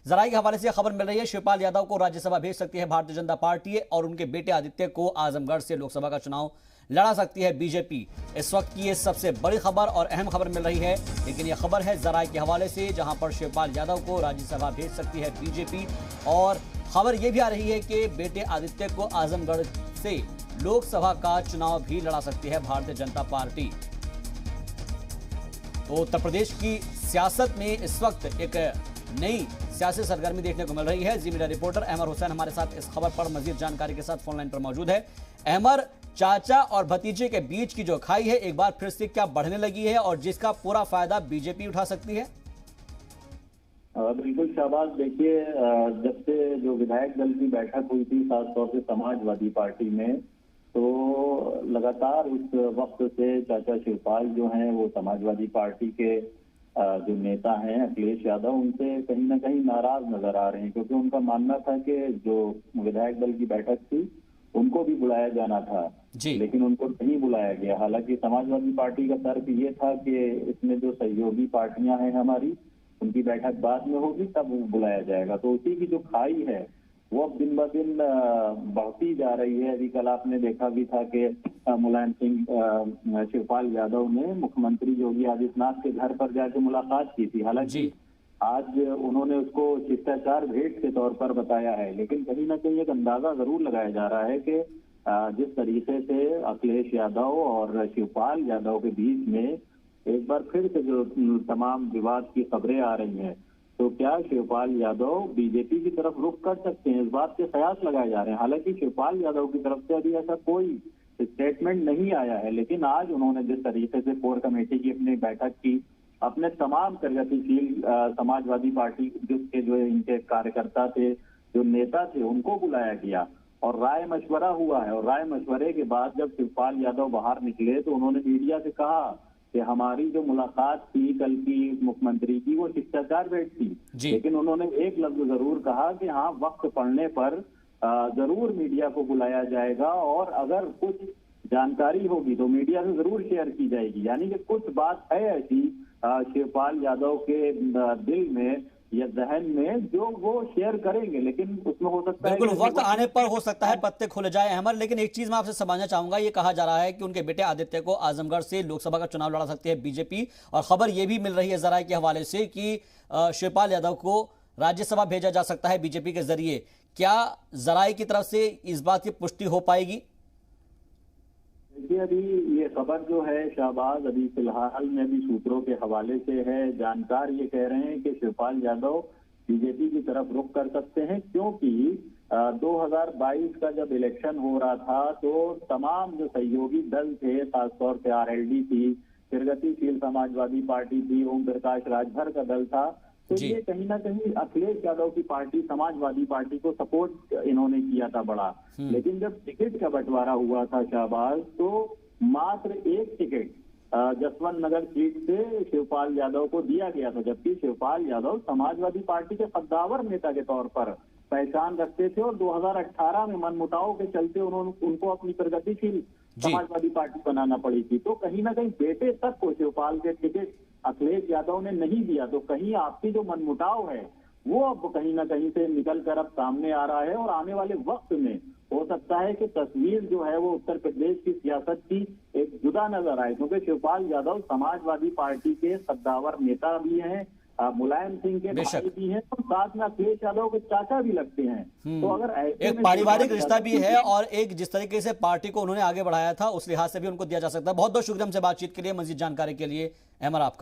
जराये के हवाले से खबर मिल रही है, शिवपाल यादव को राज्यसभा भेज सकती है भारतीय जनता पार्टी और उनके बेटे आदित्य को आजमगढ़ से लोकसभा का चुनाव लड़ा सकती है बीजेपी। इस वक्त की ये सबसे बड़ी खबर और अहम खबर मिल रही है, लेकिन यह खबर है जराये के हवाले से, जहां पर शिवपाल यादव को राज्यसभा भेज सकती है बीजेपी। और खबर यह भी आ रही है कि बेटे आदित्य को आजमगढ़ से लोकसभा का चुनाव भी लड़ा सकती है भारतीय जनता पार्टी। तो उत्तर प्रदेश की सियासत में इस वक्त एक नई सियासी सरगर्मी देखने को मिल रही है। जी मीडिया रिपोर्टर अहमर हुसैन हमारे साथ इस खबर पर मजीद जानकारी के साथ फोन लाइन पर मौजूद है। अहमर, चाचा और भतीजे के बीच की जो खाई है एक बार फिर से क्या बढ़ने लगी है और जिसका पूरा फायदा बीजेपी उठा सकती है? बिल्कुल शाहबाज, देखिए जब से जो विधायक दल की बैठक हुई थी खासतौर से समाजवादी पार्टी में, तो लगातार उस वक्त से चाचा शिवपाल जो हैं वो समाजवादी पार्टी के जो नेता हैं अखिलेश यादव, उनसे कहीं ना कहीं नाराज नजर आ रहे हैं, क्योंकि उनका मानना था कि जो विधायक दल की बैठक थी उनको भी बुलाया जाना था, लेकिन उनको नहीं बुलाया गया। हालांकि समाजवादी पार्टी का तर्क ये था कि इसमें जो सहयोगी पार्टियां हैं हमारी, उनकी बैठक बाद में होगी तब बुलाया जाएगा। तो उसी की जो खाई है वो अब दिन ब दिन बढ़ती जा रही है। अभी कल आपने देखा भी था कि मुलायम सिंह शिवपाल यादव ने मुख्यमंत्री योगी आदित्यनाथ के घर पर जाकर मुलाकात की थी। हालांकि आज उन्होंने उसको शिष्टाचार भेंट के तौर पर बताया है, लेकिन कहीं ना कहीं एक अंदाजा जरूर लगाया जा रहा है कि जिस तरीके से अखिलेश यादव और शिवपाल यादव के बीच में एक बार फिर से जो तमाम विवाद की खबरें आ रही हैं, तो क्या शिवपाल यादव बीजेपी की तरफ रुख कर सकते हैं, इस बात के कयास लगाए जा रहे हैं। हालांकि शिवपाल यादव की तरफ से अभी ऐसा कोई स्टेटमेंट नहीं आया है, लेकिन आज उन्होंने जिस तरीके से कोर कमेटी की अपनी बैठक की, अपने तमाम प्रगतिशील समाजवादी पार्टी जिसके जो इनके कार्यकर्ता थे, जो नेता थे, उनको बुलाया गया और राय मशवरा हुआ है। और राय मशवरे के बाद जब शिवपाल यादव बाहर निकले तो उन्होंने मीडिया से कहा कि हमारी जो मुलाकात थी कल की मुख्यमंत्री की वो शिष्टाचार भेंट थी, लेकिन उन्होंने एक लफ्ज जरूर कहा कि हाँ, वक्त पड़ने पर जरूर मीडिया को बुलाया जाएगा और अगर कुछ जानकारी होगी तो मीडिया से जरूर शेयर की जाएगी। यानी कि कुछ बात है ऐसी शिवपाल यादव के दिल में या जहन में जो वो शेयर करेंगे, लेकिन उसमें हो सकता है बिल्कुल वक्त आने पर हो सकता है पत्ते खुल जाए अहमद। लेकिन एक चीज मैं आपसे समझना चाहूंगा, ये कहा जा रहा है कि उनके बेटे आदित्य को आजमगढ़ से लोकसभा का चुनाव लड़ा सकती है बीजेपी, और खबर ये भी मिल रही है जराये के हवाले से कि शिवपाल यादव को राज्यसभा भेजा जा सकता है बीजेपी के जरिए। क्या जराये की तरफ से इस बात की पुष्टि हो पाएगी? देखिए, अभी ये खबर जो है शाहबाज, अभी फिलहाल में भी सूत्रों के हवाले से है। जानकार ये कह रहे हैं कि शिवपाल यादव बीजेपी की तरफ रुख कर सकते हैं, क्योंकि 2022 का जब इलेक्शन हो रहा था तो तमाम जो सहयोगी दल थे, खासतौर से आरएलडी थी, प्रगतिशील समाजवादी पार्टी थी, ओम प्रकाश राजभर का दल था, तो ये कहीं ना कहीं अखिलेश यादव की पार्टी समाजवादी पार्टी को सपोर्ट इन्होंने किया था बड़ा। लेकिन जब टिकट का बंटवारा हुआ था शाहबाज, तो मात्र एक टिकट जसवंत नगर सीट से शिवपाल यादव को दिया गया था, जबकि शिवपाल यादव समाजवादी पार्टी के कद्दावर नेता के तौर पर पहचान रखते थे और 2018 में मनमुटाव के चलते उनको अपनी प्रगतिशील समाजवादी पार्टी बनाना पड़ी थी। तो कहीं ना कहीं बेटे तक को शिवपाल के टिकट अखिलेश यादव ने नहीं दिया, तो कहीं आपकी जो मनमुटाव है वो अब कहीं ना कहीं से निकल कर अब सामने आ रहा है। और आने वाले वक्त में हो सकता है कि तस्वीर जो है वो उत्तर प्रदेश की सियासत की एक जुदा नजर आए, क्योंकि शिवपाल यादव समाजवादी पार्टी के कद्दावर नेता भी हैं, मुलायम सिंह के भाई भी हैं और साथ में अखिलेश यादव के चाचा भी लगते हैं। तो अगर एक पारिवारिक रिश्ता भी है और एक जिस तरीके से पार्टी को उन्होंने आगे बढ़ाया था उस लिहाज से भी उनको दिया जा सकता है। बहुत बहुत शुक्रिया हमसे बातचीत के लिए, मजीद जानकारी के लिए अहमर आपका।